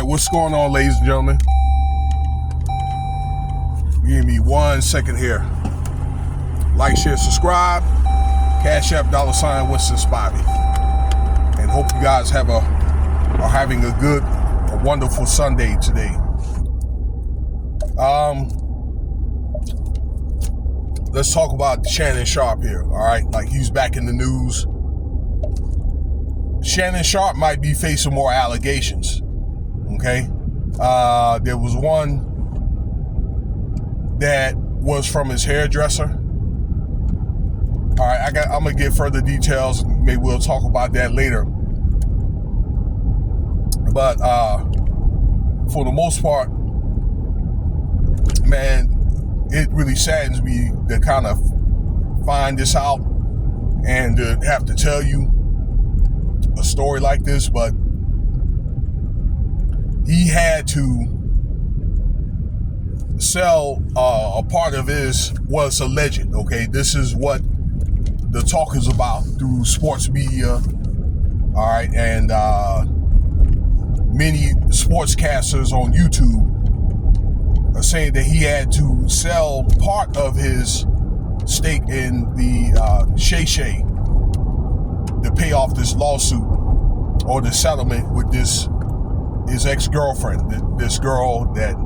what's going on, ladies and gentlemen? Give me 1 second here. Like, share, subscribe. Cash App $ Winston Spivey. And hope you guys are having a wonderful Sunday today. Let's talk about Shannon Sharpe here, all right? Like, he's back in the news. Shannon Sharpe might be facing more allegations, okay? There was one that was from his hairdresser. All right, I'm gonna get further details. Maybe we'll talk about that later. But for the most part, man, it really saddens me to kind of find this out and to have to tell you a story like this, but he had to sell a part of his was alleged, okay? This is what the talk is about through sports media, all right? And many sportscasters on YouTube are saying that he had to sell part of his stake in the Shay to pay off this lawsuit or the settlement with his ex-girlfriend, this girl that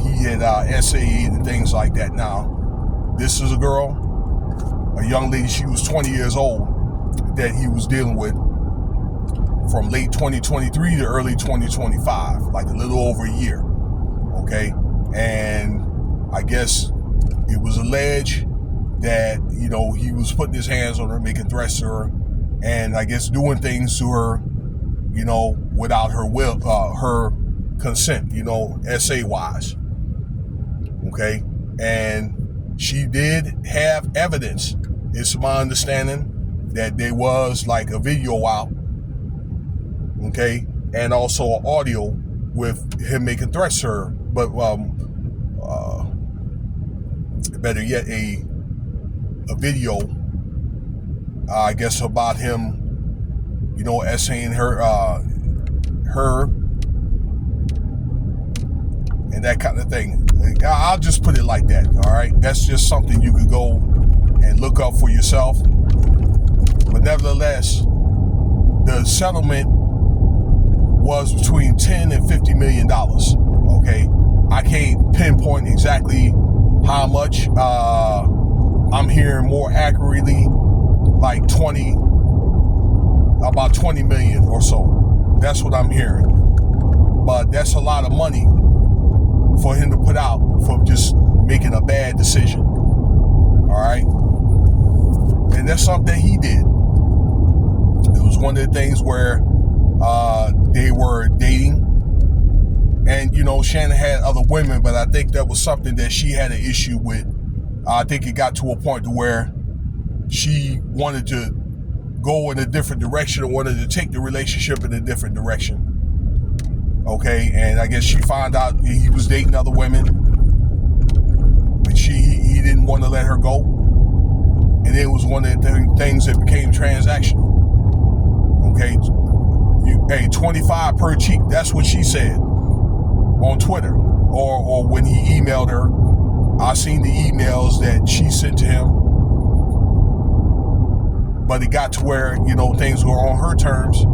he had SA'd and things like that. Now, this is a girl, a young lady, she was 20 years old, that he was dealing with from late 2023 to early 2025, like a little over a year, okay? And I guess it was alleged that, you know, he was putting his hands on her, making threats to her, and I guess doing things to her, you know, without her will, her consent, you know, SA-wise, okay? And she did have evidence. It's my understanding that there was like a video out, okay, and also an audio with him making threats to her, but better yet, a video, I guess, about him, you know, essaying her and that kind of thing. I'll just put it like that, all right? That's just something you could go and look up for yourself. But nevertheless, the settlement was between $10 and $50 million, okay? I can't pinpoint exactly how much. I'm hearing more accurately like about 20 million or so. That's what I'm hearing. But that's a lot of money for him to put out for just making a bad decision. All right? And that's something he did. It was one of the things where they were dating. And, you know, Shannon had other women, but I think that was something that she had an issue with. I think it got to a point to where she wanted to go in a different direction or wanted to take the relationship in a different direction. Okay, and I guess she found out he was dating other women, and he didn't want to let her go, and it was one of the things that became transactional. Okay, 25 per cheek. That's what she said on Twitter, or when he emailed her. I seen the emails that she sent to him, but it got to where, you know, things were on her terms.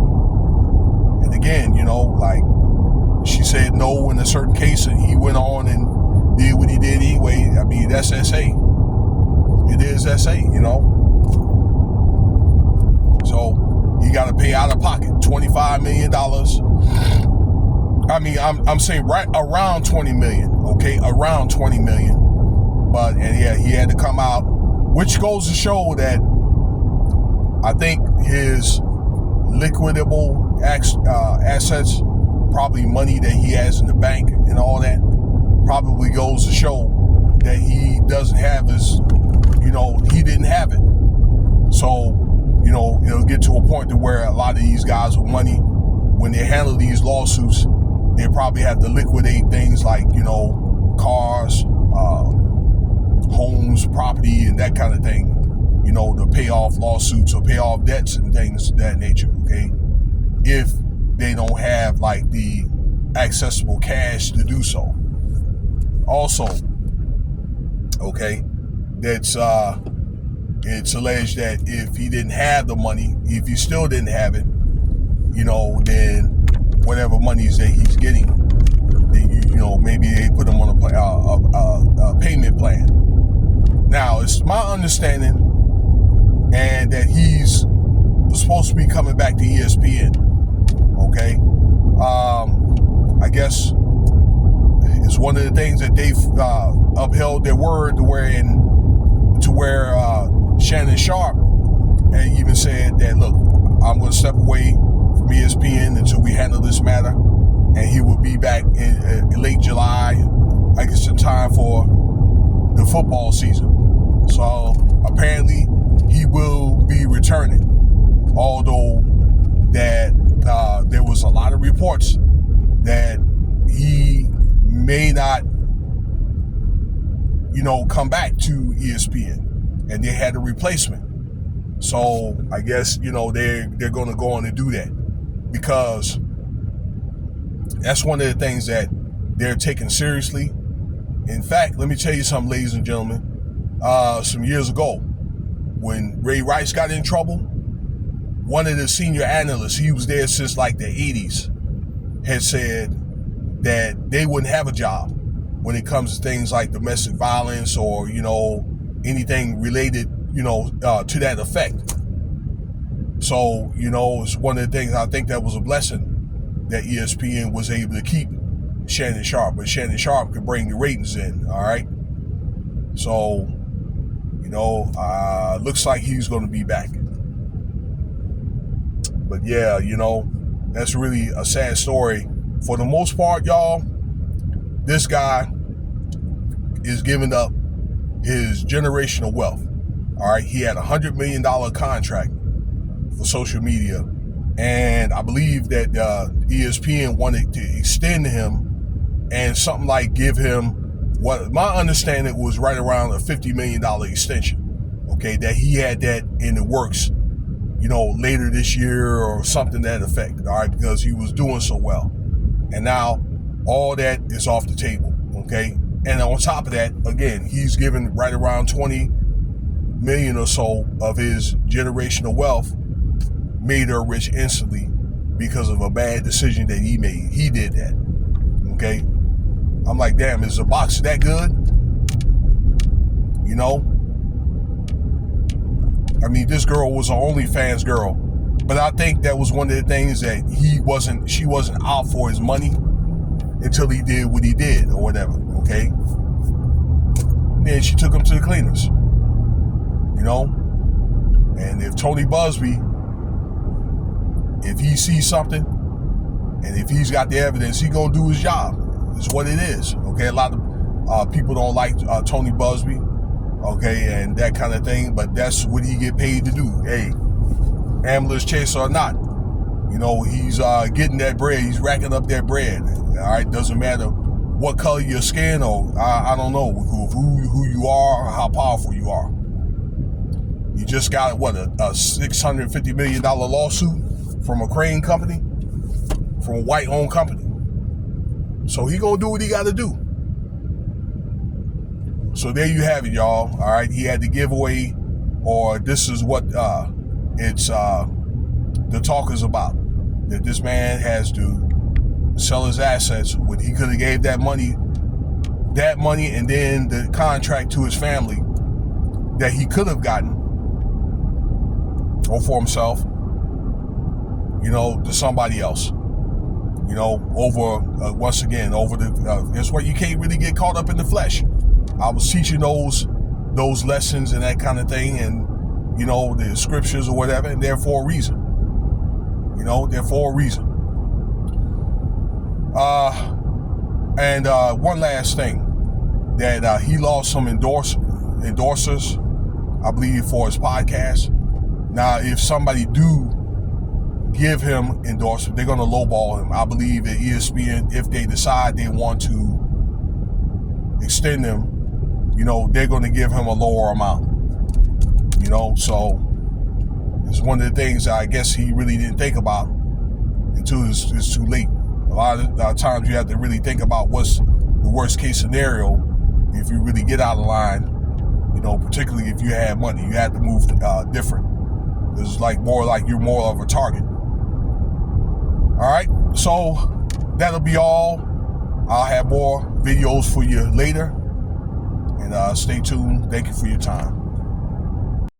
And again, you know, like, she said no in a certain case, and he went on and did what he did anyway. I mean, that's SA. It is SA, you know. So he got to pay out of pocket $25 million. I mean, I'm saying right around 20 million, okay, around 20 million. But, and yeah, he had to come out, which goes to show that I think his liquidable assets, probably money that he has in the bank and all that, probably goes to show that he doesn't have his, you know, he didn't have it. So, you know, it'll get to a point to where a lot of these guys with money, when they handle these lawsuits, they probably have to liquidate things like, you know, cars, homes, property, and that kind of thing, you know, to pay off lawsuits or pay off debts and things of that nature, okay? If they don't have like the accessible cash to do so. Also, okay, it's alleged that if he didn't have the money, if he still didn't have it, then whatever monies that he's getting, then maybe they put him on a payment plan. Now, it's my understanding, and that he's supposed to be coming back to ESPN. Okay, I guess it's one of the things that they've upheld their word to where Shannon Sharpe had even said that, look, I'm going to step away from ESPN until we handle this matter, and he will be back in late July, I guess, in time for the football season. So apparently he will be returning, although that there was a lot of reports that he may not come back to ESPN, and they had a replacement. So I guess they're going to go on and do that, because that's one of the things that they're taking seriously. In fact, let me tell you something, ladies and gentlemen. Some years ago, when Ray Rice got in trouble, one of the senior analysts, he was there since like the 80s, had said that they wouldn't have a job when it comes to things like domestic violence or anything related to that effect. So it's one of the things, I think that was a blessing that ESPN was able to keep Shannon Sharpe, but Shannon Sharpe could bring the ratings in. All right, so looks like he's going to be back. But yeah, that's really a sad story. For the most part, y'all, this guy is giving up his generational wealth. All right, he had $100 million contract for social media, and I believe that ESPN wanted to extend him and something like give him what my understanding was right around a $50 million extension. Okay, that he had that in the works, later this year or something to that effect. All right, because he was doing so well, and now all that is off the table. Okay, and on top of that, again, he's given right around 20 million or so of his generational wealth, made her rich instantly because of a bad decision that he made. He did that. Okay, I'm like, damn, is the box that good? I mean, this girl was an OnlyFans girl, but I think that was one of the things that she wasn't out for his money until he did what he did or whatever. Okay, then she took him to the cleaners. And if Tony Busby, if he sees something, and if he's got the evidence, he gonna do his job. It's what it is. Okay, a lot of people don't like Tony Busby, okay, and that kind of thing, but that's what he get paid to do. Hey, ambulance chaser or not, he's getting that bread. He's racking up that bread. All right, doesn't matter what color your skin or I don't know who you are or how powerful you are. You just got a $650 million lawsuit from a crane company, from a white-owned company. So he gonna do what he got to do. So there you have it, y'all. All right, he had to give away, or this is what the talk is about. That this man has to sell his assets when he could have gave that money, and then the contract to his family that he could have gotten, or for himself, to somebody else. Once again, that's why you can't really get caught up in the flesh. I was teaching those lessons and that kind of thing, and the scriptures or whatever, and they're for a reason. They're for a reason. And one last thing, that he lost some endorsers, I believe, for his podcast. Now, if somebody do give him endorsement, they're going to lowball him. I believe that ESPN, if they decide they want to extend him, they're going to give him a lower amount. So it's one of the things I guess he really didn't think about until it's too late. A lot of times you have to really think about what's the worst case scenario if you really get out of line. You know, particularly if you had money, you had to move different. It's more like you're more of a target. All right, so that'll be all. I'll have more videos for you later, and stay tuned. Thank you for your time.